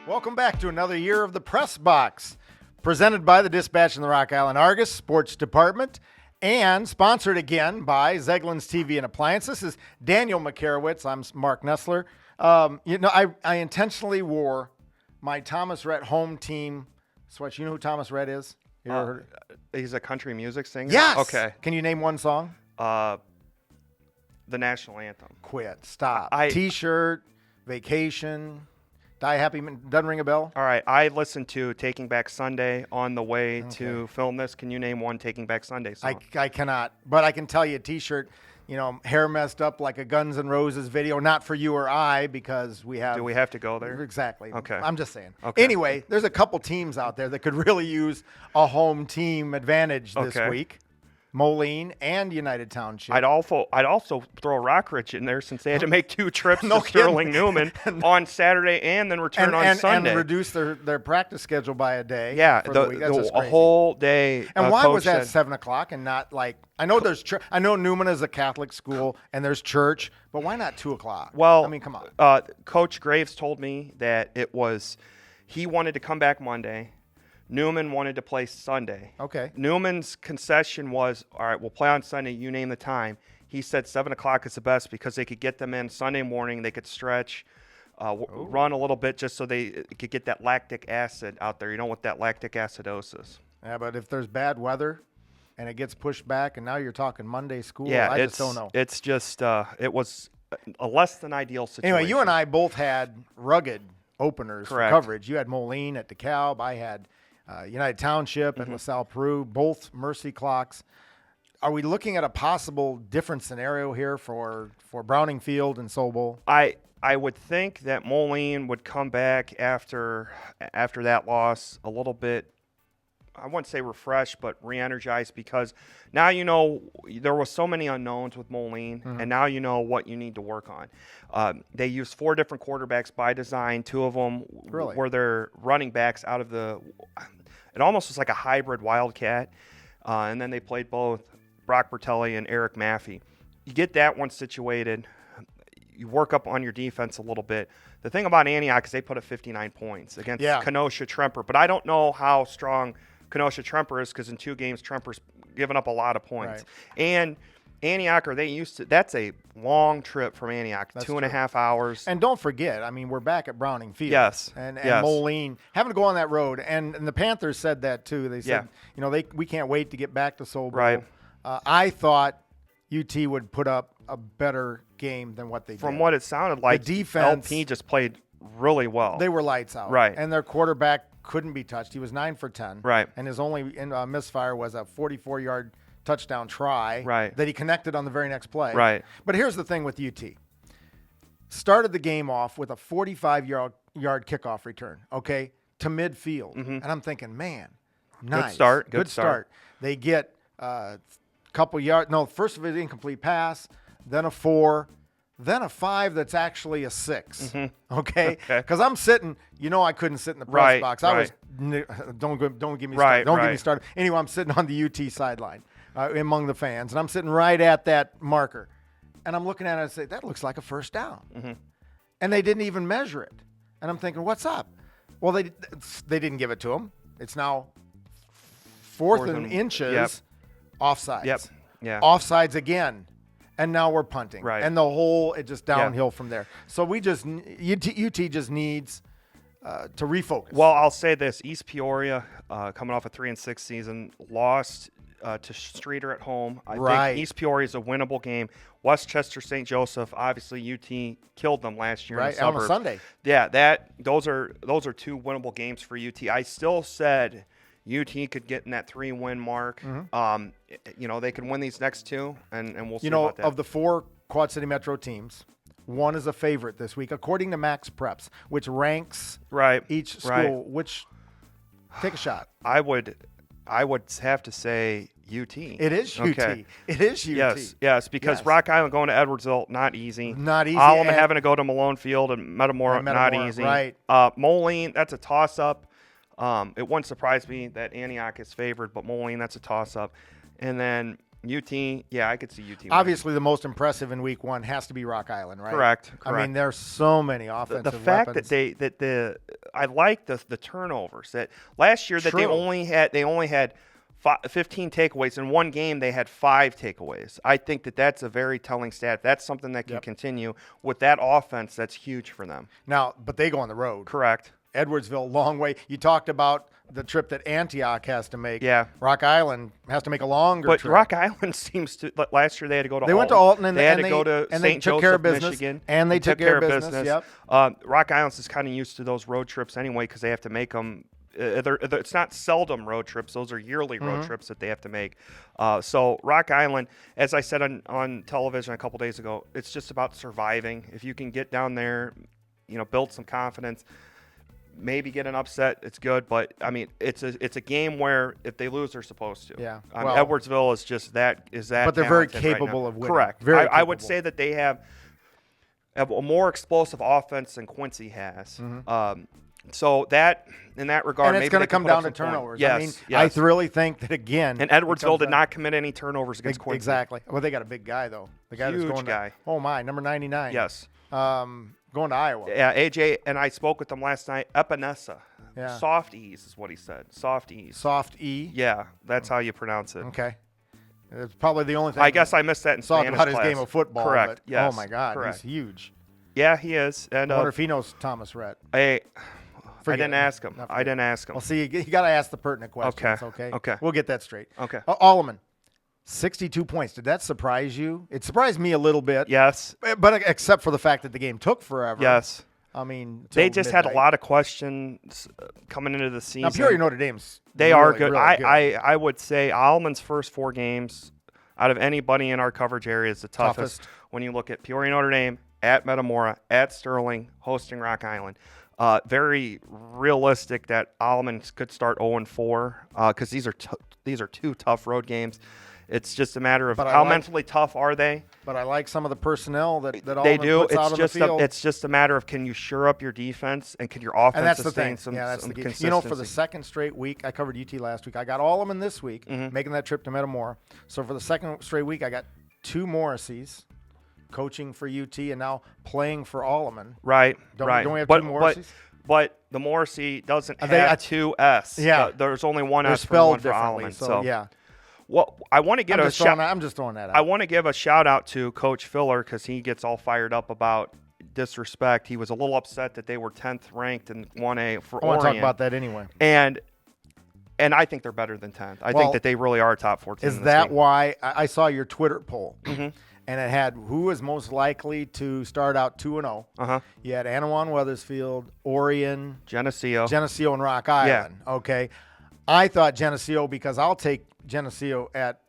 Welcome back to another year of the Press Box, presented by the Dispatch and the Rock Island Argus Sports Department, and sponsored again by Zeglin's TV and Appliance. This is Daniel Makarewicz. I'm Marc Nesseler. I intentionally wore my Thomas Rhett home team sweatshirt. You know who Thomas Rhett is? You ever heard? He's a country music singer? Yes. Okay. Can you name one song? The national anthem. Quit. Stop. T-shirt, Vacation, Die Happy. Doesn't ring a bell? All right. I listened to Taking Back Sunday on the way to film this. Can you name one Taking Back Sunday song? I cannot, but I can tell you a T-shirt, hair messed up like a Guns N' Roses video, not for you or I, because we have. Do we have to go there? Exactly. Okay. I'm just saying. Okay. Anyway, there's a couple teams out there that could really use a home team advantage this week. Moline and United Township. I'd also throw Rockridge in there since they had to make two trips No to Sterling Newman on Saturday and then return on Sunday. And reduce their practice schedule by a day. Yeah, for the week. That's just a whole day. And why was that 7 o'clock and not like – I know there's I know Newman is a Catholic school and there's church, but why not 2 o'clock? Well, I mean, come on. Coach Graves told me that he wanted to come back Monday. Newman wanted to play Sunday. Okay. Newman's concession was, all right, we'll play on Sunday. You name the time. He said 7 o'clock is the best because they could get them in Sunday morning. They could stretch, run a little bit just so they could get that lactic acid out there. You know what that lactic acidosis. Yeah, but if there's bad weather and it gets pushed back and now you're talking Monday school, yeah, I just don't know. It's just it was a less than ideal situation. Anyway, you and I both had rugged openers for coverage. You had Moline at DeKalb. I had United Township and LaSalle, Peru, both Mercy clocks. Are we looking at a possible different scenario here for Browning Field and Sobel? I would think that Moline would come back after that loss a little bit, I wouldn't say refreshed, but re-energized, because now there was so many unknowns with Moline, and now you know what you need to work on. They used 4 different quarterbacks by design. 2 of them were their running backs out of it almost was like a hybrid Wildcat, and then they played both Brock Bertelli and Eric Maffey. You get that one situated. You work up on your defense a little bit. The thing about Antioch is they put up 59 points against Kenosha-Tremper, but I don't know how strong Kenosha-Tremper is because in 2 games, Tremper's given up a lot of points. Right. And Antioch, that's a long trip from Antioch, that's 2.5 hours. And don't forget, I mean, we're back at Browning Field. Yes. And Moline, having to go on that road. And the Panthers said that too. They said, we can't wait to get back to Sobel. Right. I thought UT would put up a better game than what they did. From what it sounded like, the defense, LP just played really well. They were lights out. Right. And their quarterback couldn't be touched. He was 9 for 10. Right. And his only misfire was a 44-yard touchdown try that he connected on the very next play. Right. But here's the thing with UT. Started the game off with a 45-yard kickoff return, to midfield. And I'm thinking, man, nice. Good start. They get a couple yards. No, first of it, incomplete pass, then a 4, then a 5 that's actually a 6. Okay? Because I'm sitting, I couldn't sit in the press box. I was, don't get me started. Don't get me started. Anyway, I'm sitting on the UT sideline among the fans, and I'm sitting right at that marker. And I'm looking at it and say, that looks like a first down. And they didn't even measure it. And I'm thinking, what's up? Well, they didn't give it to him. It's now fourth and inches, offsides. Yep. Yeah. Offsides again. And now we're punting. Right. And it just downhill from there. So UT just needs to refocus. Well, I'll say this. East Peoria, coming off a 3-6 season, lost to Streeter at home. I think East Peoria is a winnable game. Westchester St. Joseph, obviously UT killed them last year in the suburbs. On a Sunday. Yeah, those are 2 winnable games for UT. I still said UT could get in that 3-win mark. They can win these next 2, and we'll see about that. Of the 4 Quad City Metro teams, one is a favorite this week, according to Max Preps, which ranks each school. Which take a shot. I would have to say UT. It is UT. Okay. It is UT. Yes, because Rock Island going to Edwardsville, not easy. Not easy. Alleman having to go to Malone Field and Metamora, not easy. Right. Moline, that's a toss-up. It wouldn't surprise me that Antioch is favored, but Moline, that's a toss-up. And then UT, yeah, I could see UT winning. Obviously, the most impressive in week 1 has to be Rock Island, right? Correct. I mean, there's so many offensive the fact weapons. that I like the turnovers. That last year that True. they only had 15 takeaways in one game. They had 5 takeaways. I think that's a very telling stat. That's something that can continue with that offense. That's huge for them. Now, but they go on the road. Correct. Edwardsville, long way. You talked about the trip that Antioch has to make. Yeah. Rock Island has to make a longer But trip. Rock Island seems to. Last year they had to go to. They Alton. went to Alton and they had and to go to and St. they took Joseph, care of business. Michigan. And they took care of business. Yep. Rock Island is kind of used to those road trips anyway because they have to make them. It's not seldom road trips; those are yearly road trips that they have to make. So Rock Island, as I said on television a couple days ago, it's just about surviving. If you can get down there, build some confidence, maybe get an upset, it's good. But I mean, it's a game where if they lose, they're supposed to. Yeah. Edwardsville is just that. But they're very talented right capable now. of winning. Correct. Very I would capable. say that they have a more explosive offense than Quincy has. So that, in that regard, And it's maybe going they to come can put up down to some points. turnovers. Yes, I mean, yes. I really think that, again. And it Edwardsville comes did down- not commit any turnovers against Quincy. Exactly. Well, they got a big guy, though. The guy that's Huge going guy. to. Oh, my. Number 99. Yes. Going to Iowa. Yeah, AJ and I spoke with him last night. Epinesa. Yeah. Soft E's is what he said. Soft E's. Soft E. Yeah, that's how you pronounce it. Okay. It's probably the only thing. I guess I missed that in Talking Spanish about his class. game of football. Correct. But, Yes. Oh, my God. Correct. He's huge. Yeah, he is. And I wonder if he knows Thomas Rhett. I Forget didn't it. ask him. Not I didn't ask him. Well, see, you got to ask the pertinent questions, okay? Okay. We'll get that straight. Okay. Alleman, 62 points. Did that surprise you? It surprised me a little bit. Yes. But except for the fact that the game took forever. Yes. I mean, They till just had a midnight. lot of questions coming into the season. Now, Peoria Notre Dame's They really, are good. really good. I would say Alleman's first 4 games out of anybody in our coverage area is the toughest. When you look at Peoria Notre Dame, at Metamora, at Sterling, hosting Rock Island. Very realistic that Alleman could start 0-4 because these are 2 tough road games. It's just a matter of how mentally tough are they. But I like some of the personnel that They Alleman do. puts out on the field. It's just a matter of can you shore up your defense and can your offense And that's the sustain thing. some, That's some the key. consistency. For the second straight week, I covered UT last week. I got Alleman this week, making that trip to Metamora. So for the second straight week, I got 2 Morrisseys coaching for UT and now playing for Alleman. Right. Don't we have 2 but Morrisseys? But the Morrissey doesn't They- have 2 S. Yeah. There's only one They're S for spelled one for differently. Alleman. So, yeah. Well, I want to get I'm just throwing that out. I want to give a shout out to Coach Filler because he gets all fired up about disrespect. He was a little upset that they were 10th ranked in 1A for I want Orion. to talk about that anyway. And I think they're better than 10th. I think that they really are a top 14. Is that why I saw your Twitter poll? And it had who is most likely to start out 2-0. You had Anawan Wethersfield, Orion, Geneseo, and Rock Island. Okay. I thought Geneseo because I'll take Geneseo at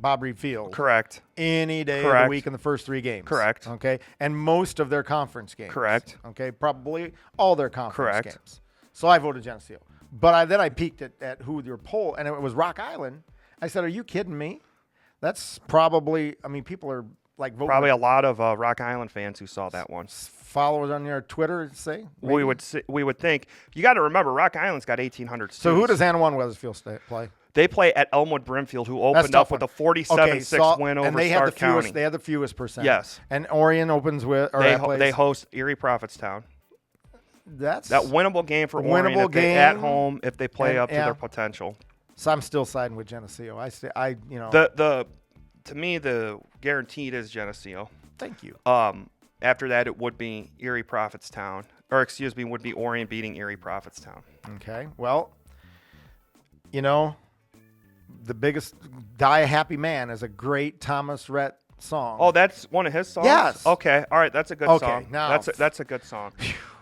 Bob Reed Field. Correct. Any day of the week in the first 3 games. Correct. Okay. And most of their conference games. Correct. Okay. Probably all their conference Correct. games. So I voted Geneseo. But then I peeked at who your poll, and it was Rock Island. I said, are you kidding me? That's probably, I mean, people are like voting. Probably a lot of Rock Island fans who saw that one. Followers on your Twitter say? We would think. You got to remember, Rock Island's got 1,800 students. So who does Anawan Wethersfield play? They play at Elmwood Brimfield, who opened up with a 47-6 win over and they Stark had the fewest, County. They had the fewest percent. Yes. And Orion opens with, or they host Erie Prophetstown. That's that winnable game for Orion at home if they play up to their potential. So I'm still siding with Geneseo. To me, the guaranteed is Geneseo. Thank you. After that, it would be Erie Prophetstown, would be Orion beating Erie Prophetstown. Okay. Well, the biggest Die a Happy Man is a great Thomas Rhett song. Oh, that's one of his songs? Yes. Okay. All right. That's a good song. Now that's a good song.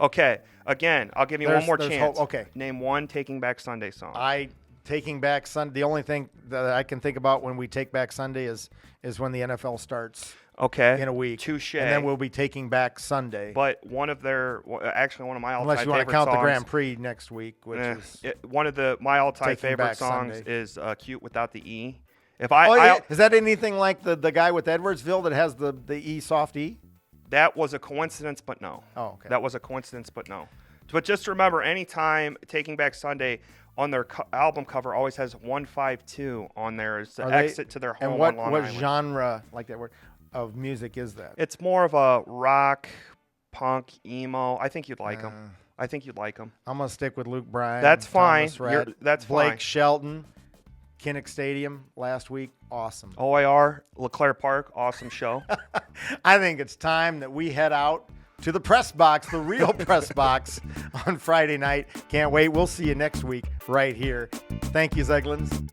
Okay. Again, I'll give you one more chance. Hope. Okay. Name one Taking Back Sunday song. Taking Back Sunday. The only thing that I can think about when we take back Sunday is when the NFL starts. Okay. In a week. Touche. And then we'll be taking back Sunday. But one of my all-time unless you want to count the Grand Prix next week, which is one of my all-time favorite songs Sunday. is "Cute Without the E." Is that anything like the guy with Edwardsville that has the E soft E? That was a coincidence, but no. Oh, okay. That was a coincidence, but no. But just remember, anytime Taking Back Sunday on their album cover always has 152 on there as the exit to their home and what, on Long what Island. genre, like that word, of music is that? It's more of a rock, punk, emo. I think you'd like them. I think you'd like them. I'm going to stick with Luke Bryan. That's fine. Thomas Rhett, That's Blake fine. Shelton, Kinnick Stadium last week. Awesome. OIR, LeClaire Park, awesome show. I think it's time that we head out to the press box, the real press box on Friday night. Can't wait. We'll see you next week right here. Thank you, Zeglins.